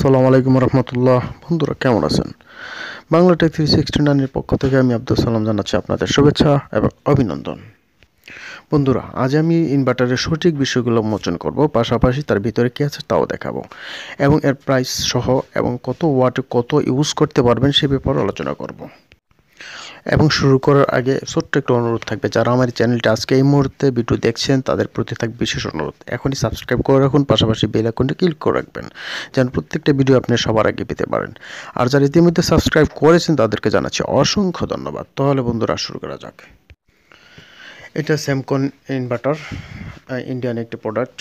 আসসালামু আলাইকুম রহমতুল্লাহ। বন্ধুরা কেমন আছেন? বাংলা টেক 369 এর পক্ষ থেকে আমি আব্দুল সালাম জানাচ্ছি আপনাদের শুভেচ্ছা এবং অভিনন্দন। বন্ধুরা, আজ আমি ইনভার্টারের সঠিক বিষয়গুলো উন্মোচন করব, পাশাপাশি তার ভিতরে কী আছে তাও দেখাবো এবং এর প্রাইস সহ এবং কত ওয়াট কত ইউজ করতে পারবেন সে ব্যাপারে আলোচনা করব। এবং শুরু করার আগে ছোট্ট একটা অনুরোধ থাকবে, যারা আমার চ্যানেলটা আজকে এই মুহূর্তে ভিডিও দেখছেন তাদের প্রতি থাকবে বিশেষ অনুরোধ, এখনই সাবস্ক্রাইব করে রাখুন, পাশাপাশি বেল আইকনটি ক্লিক করে রাখবেন যেন প্রত্যেকটা ভিডিও আপনি সবার আগে পেতে পারেন। আর যারা ইতিমধ্যে সাবস্ক্রাইব করেছেন তাদেরকে জানাচ্ছি অসংখ্য ধন্যবাদ। তাহলে বন্ধুরা শুরু করা যাক। এটা স্যামকন ইনভার্টার, ইন্ডিয়ান একটি প্রোডাক্ট,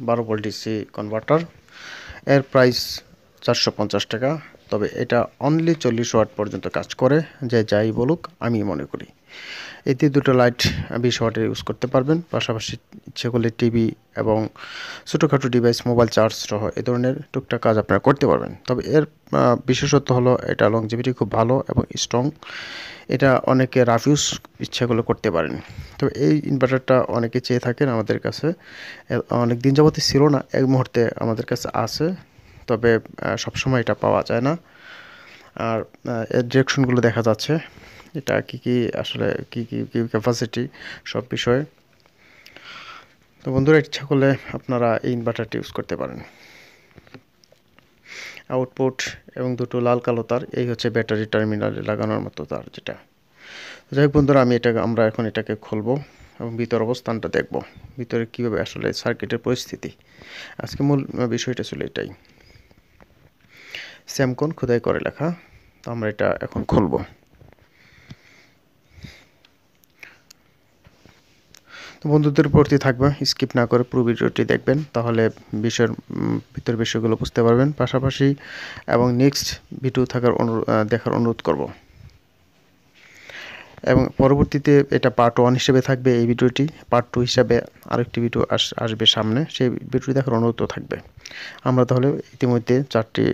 12 ভোল্ট ডিসি কনভার্টার। এর প্রাইস 450 টাকা। তবে এটা অনলি 40 ওয়াট পর্যন্ত কাজ করে, যে যাই বলুক আমি মনে করি। এতে দুটো লাইট 20 ওয়াটের ইউজ করতে পারবেন, পাশাপাশি ইচ্ছে করলে টিভি এবং ছোটোখাটো ডিভাইস মোবাইল চার্জ সহ এ ধরনের টুকটাক কাজ আপনারা করতে পারবেন। তবে এর বিশেষত্ব হলো এটা লংজিভিটি খুব ভালো এবং স্ট্রং। এটা অনেকে রাফ ইউজ ইচ্ছা করলে করতে পারেন। তবে এই ইনভার্টারটা অনেকে চেয়ে থাকেন আমাদের কাছে, অনেক দিন যাবতই ছিল না, এক মুহূর্তে আমাদের কাছে আছে, তবে সবসময় এটা পাওয়া যায় না। আর এর ডিরেকশনগুলো দেখা যাচ্ছে, এটা কি আসলে কি ক্যাপাসিটি সব বিষয়ে। তো বন্ধুরা, ইচ্ছা করলে আপনারা এই ইনভার্টারটি ইউজ করতে পারেন। আউটপুট এবং দুটো লাল কালো তার, এই হচ্ছে ব্যাটারি টার্মিনালে লাগানোর মতো তার যেটা। যাই হোক বন্ধুরা, আমরা এখন এটাকে খুলবো এবং ভিতর অবস্থানটা দেখব, ভিতরে কীভাবে আসলে সার্কিটের পরিস্থিতি। আজকে মূল বিষয়টা ছিল এটাই, স্যামকন খোদাই করে লেখা। তো আমরা এটা এখন খুলব। তো বন্ধুদের প্রতি থাকবে স্কিপ না করে পুরো ভিডিওটি দেখবেন, তাহলে ভিতরের বিষয়গুলো বুঝতে পারবেন, পাশাপাশি এবং নেক্সট ভিডিও দেখার অনুরোধ করব। এবং পরবর্তীতে এটা পার্ট 1 হিসেবে থাকবে এই ভিডিওটি, পার্ট 2 হিসাবে আরেকটি ভিডিও আসবে সামনে, সেই ভিডিওটি দেখার অনুরোধ থাকবে। আমরা তাহলে ইতিমধ্যে 4টি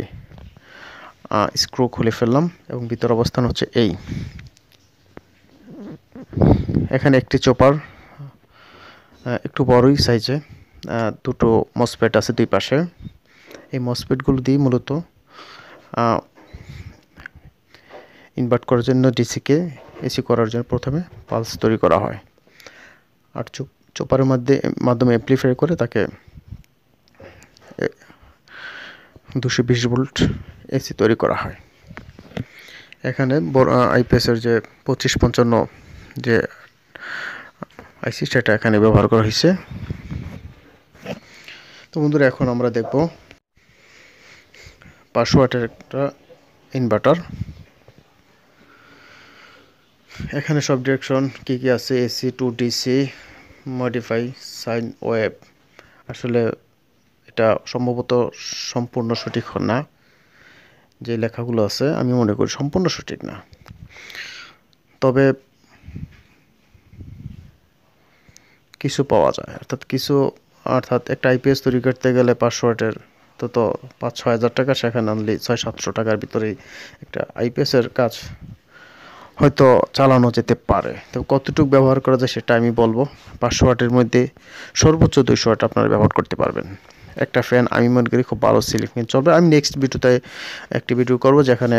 স্ক্রু খুলে ফেললাম এবং ভিতর অবস্থান হচ্ছে এই। এখানে একটি চপার, একটু বড়ই সাইজে, দুটো মসফেট আছে দুই পাশে। এই মসফেটগুলো দিয়ে মূলত ইনভার্ট করার জন্য ডিসিকে এসি করার জন্য প্রথমে পালস তৈরি করা হয়, আর চপারের মাধ্যমে অ্যাম্প্লিফাই করে তাকে 220 ভোল্ট এসি তৈরি করা হয়। এখানে আইপিএসের যে 2555 যে আইসি সেটা এখানে ব্যবহার করা হয়েছে। তো বন্ধুরা, এখন আমরা দেখব 500 ওয়াটের একটা ইনভার্টার। এখানে সব ডিরেকশন কি আছে, AC two DC, modify, sine wave. আসলে এটা সম্ভবত সম্পূর্ণ সঠিক না, যে লেখাগুলো আছে আমি মনে করি সম্পূর্ণ সঠিক না। তবে কিছু পাওয়া যায়, অর্থাৎ একটা আইপিএস তৈরি করতে গেলে 500 ওয়াটের তো 5-6 হাজার টাকা, সেখানে আনলি 600-700 টাকার ভিতরেই একটা আইপিএসের কাজ হয়তো চালানো যেতে পারে। তো কতটুকু ব্যবহার করা যায় সেটা আমি বলবো। 500 ওয়াটের মধ্যে সর্বোচ্চ 200 ওয়াট আপনারা ব্যবহার করতে পারবেন। একটা ফ্যান আমি মনে করি খুব ভালো সিলিং ফ্যান চলবে। আমি নেক্সট ভিডিওতে একটি ভিডিও করব, যেখানে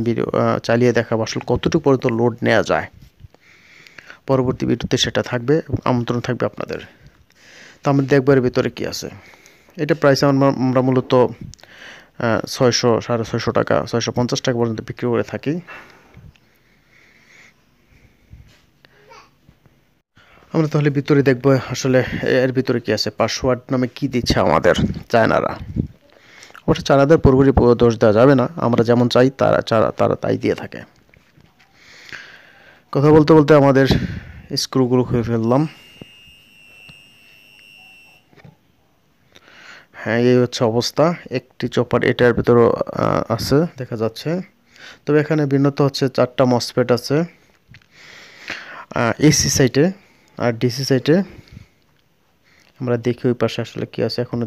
ভিডিও চালিয়ে দেখাবো আসলে কতটুকু পর্যন্ত লোড নেওয়া যায়। পরবর্তী ভিডিওতে সেটা থাকবে এবং আমন্ত্রণ থাকবে আপনাদের। তো আমরা দেখব এর ভিতরে কী আছে। এটা প্রাইস আমরা মূলত 600-650 টাকা, 650 টাকা পর্যন্ত বিক্রি করে থাকি। আমরা তাহলে ভিতরে দেখব আসলে এর ভিতরে কি আছে। 500 ওয়াট নামে কি দিচ্ছে আমাদের চায়নারা। অবশ্য চায়নাদের পুরোপুরি দোষ দেওয়া যাবে না, আমরা যেমন চাই তারা তাই দিয়ে থাকে। কথা বলতে বলতে আমাদের স্ক্রুগুলো খুলে ফেললাম। হ্যাঁ, এই হচ্ছে অবস্থা। একটি চপার এটার ভিতরে আছে দেখা যাচ্ছে। তবে এখানে ভিন্নতা হচ্ছে 4টা মসফেট আছে এসি সাইটে, আর ডিসি সাইটে আমরা দেখি ওই পাশে আসলে কি আছে। এখনো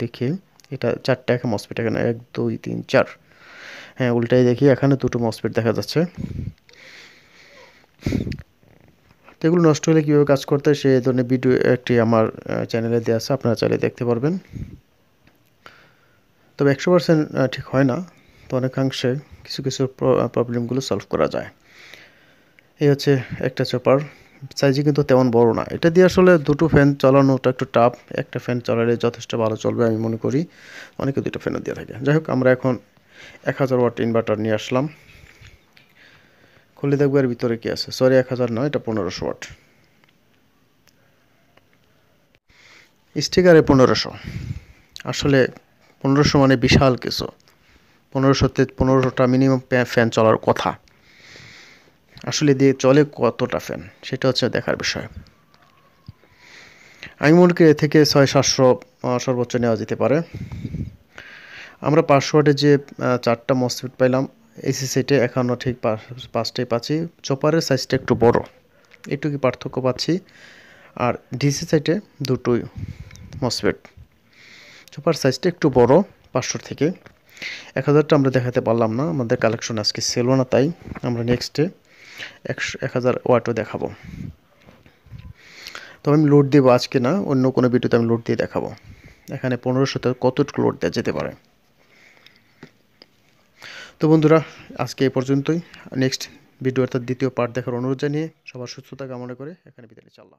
দেখি এটা 4টা মসফেট, এখানে 1 2 3 4। হ্যাঁ, উল্টাই দেখি, এখানে দুটো মসফেট দেখা যাচ্ছে। তো এগুলো নষ্ট হলে কীভাবে কাজ করতে হয় সেই ধরনের ভিডিও একটি আমার চ্যানেলে দেওয়া আছে, আপনারা চাইলে দেখতে পারবেন। তবে 100% ঠিক হয় না, তো অনেকাংশে কিছু কিছু প্রবলেমগুলো সলভ করা যায়। এই হচ্ছে একটা চপার, সাইজে কিন্তু তেমন বড় না। এটা দিয়ে আসলে দুটো ফ্যান চালানোটা একটু টাফ, একটা ফ্যান চালালে যথেষ্ট ভালো চলবে আমি মনে করি, অনেকে দুটো ফ্যানও দিয়ে থাকে। যাই হোক, আমরা এখন 1000 ওয়াট ইনভার্টার নিয়ে আসলাম, খুলে দেখবো এর ভিতরে কি আছে। সরি, 1000 নয়, এটা 1500 ওয়াট। স্টিকারে 1500, আসলে 1500 মানে বিশাল কিছু। 1500তে 15টা মিনিমাম ফ্যান চলার কথা, আসলে দিয়ে চলে কতটা ফ্যান সেটা হচ্ছে দেখার বিষয়। আমি মনে করি এ থেকে 600-700 সর্বোচ্চ নেওয়া যেতে পারে। আমরা 500 ওয়াটের যে 4টা মসফেট পাইলাম এসি সেটে, এখনও ঠিক 5টাই পাচ্ছি। চপারের সাইজটা একটু বড়, এটুকু পার্থক্য পাচ্ছি। আর ডিসি সাইটে দুটোই মসফেট, চপার সাইজটা একটু বড় 500 থেকে। 1000টা আমরা দেখাতে পারলাম না, আমাদের কালেকশন আজকে ছিল না, তাই আমরা নেক্সটে 1000 ওয়াটও দেখাবো। তবে আমি লোড দেবো আজকে না, অন্য কোনো ভিডিওতে আমি লোড দিয়ে দেখাবো এখানে 1500তে কতটুকু লোড দেওয়া যেতে পারে। তো বন্ধুরা, আজকে এই পর্যন্তই। নেক্সট ভিডিও অর্থাৎ দ্বিতীয় পার্ট দেখার অনুরোধ জানিয়ে সবার সুস্থতা কামনা করে এখানে বিদায় নিচ্ছি। আল্লাহ।